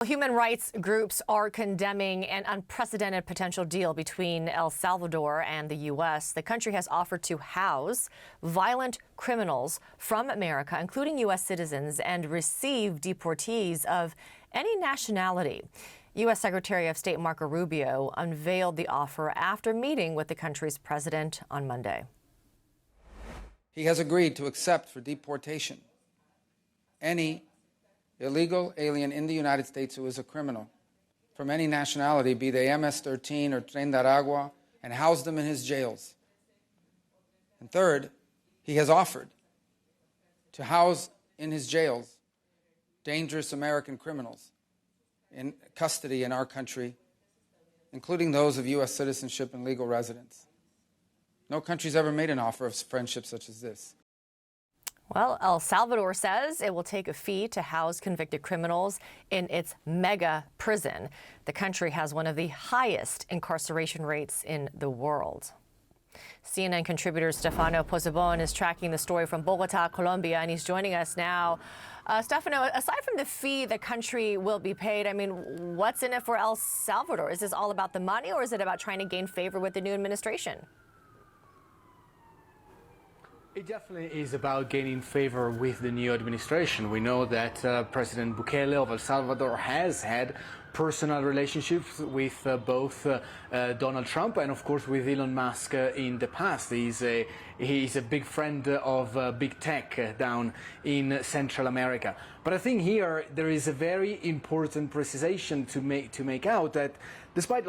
Human rights groups are condemning an unprecedented potential deal between El Salvador and the U.S. The country has offered to house violent criminals from America, including U.S. citizens, and receive deportees of any nationality. U.S. Secretary of State Marco Rubio unveiled the offer after meeting with the country's president on Monday. He has agreed to accept for deportation any illegal alien in the United States who is a criminal from any nationality, be they MS-13 or Tren de Aragua, and house them in his jails. And third, he has offered to house in his jails dangerous American criminals in custody in our country, including those of U.S. citizenship and legal residence. No country's ever made an offer of friendship such as this. Well, El Salvador says it will take a fee to house convicted criminals in its mega prison. The country has one of the highest incarceration rates in the world. CNN contributor Stefano Pozzebon is tracking the story from Bogota, Colombia, and he's joining us now. Stefano, aside from the fee the country will be paid, I mean, what's in it for El Salvador? Is this all about the money, or is it about trying to gain favor with the new administration? It definitely is about gaining favor with the new administration. We know that President Bukele of El Salvador has had personal relationships with both Donald Trump and, of course, with Elon Musk in the past. He's a big friend of big tech down in Central America. But I think here there is a very important precision to make out that despite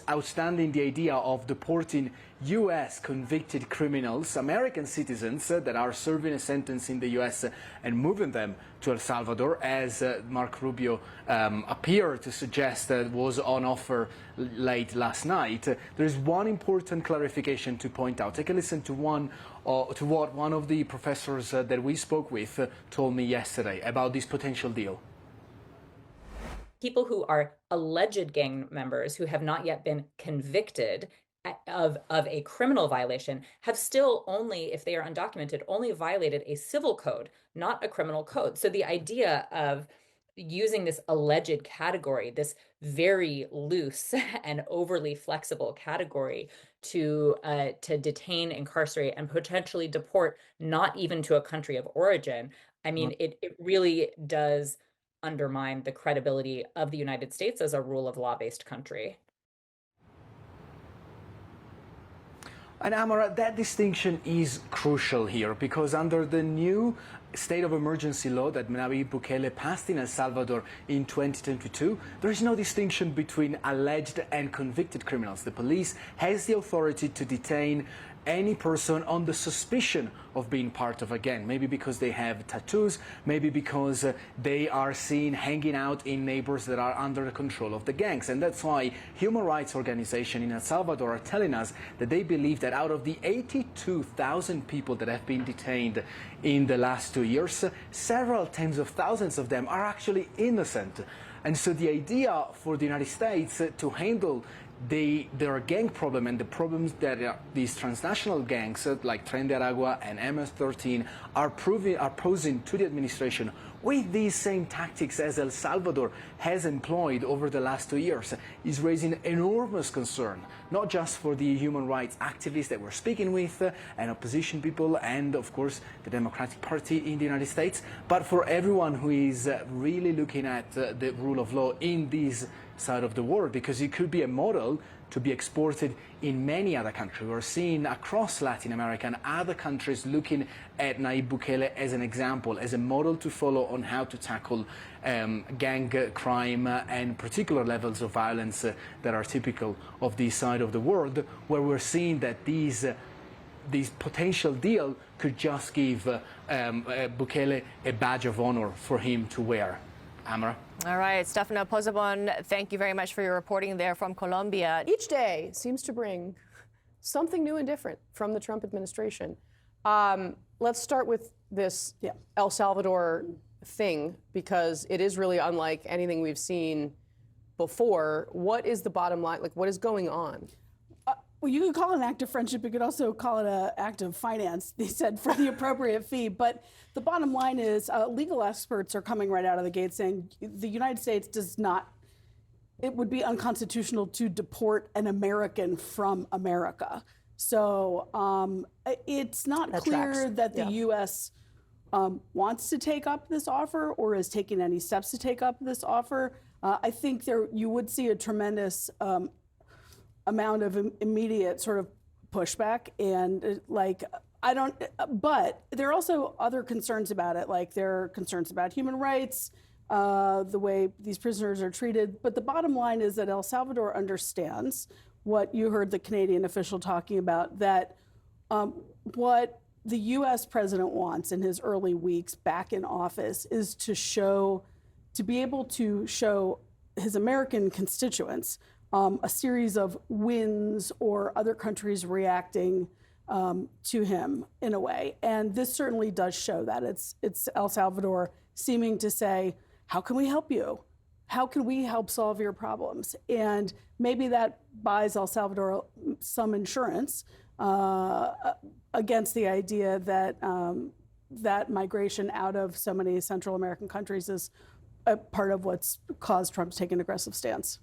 outstanding the idea of deporting U.S. convicted criminals, American citizens that are serving a sentence in the U.S. and moving them to El Salvador, as Marco Rubio appeared to suggest was on offer late last night, there is one important clarification to point out. Take a listen to what one of the professors that we spoke with told me yesterday about this potential deal. People who are alleged gang members who have not yet been convicted of a criminal violation have still only, if they are undocumented, only violated a civil code, not a criminal code. So the idea of using this alleged category, this very loose and overly flexible category to detain, incarcerate, and potentially deport, not even to a country of origin, I mean, it really does undermine the credibility of the United States as a rule of law-based country. And Amara, that distinction is crucial here, because under the new state of emergency law that Nayib Bukele passed in El Salvador in 2022, there is no distinction between alleged and convicted criminals. The police has the authority to detain any person on the suspicion of being part of a gang, maybe because they have tattoos, maybe because they are seen hanging out in neighbors that are under the control of the gangs. And that's why human rights organizations in El Salvador are telling us that they believe that out of the 82,000 people that have been detained in the last 2 years, several tens of thousands of them are actually innocent. And so the idea for the United States to handle their gang problem and the problems that these transnational gangs like Tren de Aragua and MS-13 are posing to the administration with these same tactics as El Salvador has employed over the last 2 years is raising enormous concern, not just for the human rights activists that we're speaking with and opposition people and, of course, the Democratic Party in the United States, but for everyone who is really looking at the rule of law in this side of the world, because it could be a model to be exported in many other countries. We're seeing across Latin America and other countries looking at Nayib Bukele as an example, as a model to follow on how to tackle gang crime and particular levels of violence that are typical of this side of the world, where we're seeing that these potential deal could just give Bukele a badge of honor for him to wear. Amara. All right, Stefano Pozzebon, thank you very much for your reporting there from Colombia. Each day seems to bring something new and different from the Trump administration. Let's start with this El Salvador thing, because it is really unlike anything we've seen before. What is the bottom line? Like, what is going on? Well, you could call it an act of friendship. You could also call it an act of finance, they said, for the appropriate fee. But the bottom line is legal experts are coming right out of the gate saying the United States does not, it would be unconstitutional to deport an American from America. So it's not clear that the U.S. Wants to take up this offer or is taking any steps to take up this offer. I think you would see a tremendous amount of immediate sort of pushback, and but there are also other concerns about it, like there are concerns about human rights, the way these prisoners are treated. But the bottom line is that El Salvador understands what you heard the Canadian official talking about, that what the U.S. president wants in his early weeks back in office is to be able to show his American constituents a series of wins or other countries reacting to him in a way. And this certainly does show that. It's El Salvador seeming to say, how can we help you? How can we help solve your problems? And maybe that buys El Salvador some insurance against the idea that that migration out of so many Central American countries is a part of what's caused Trump to take an aggressive stance.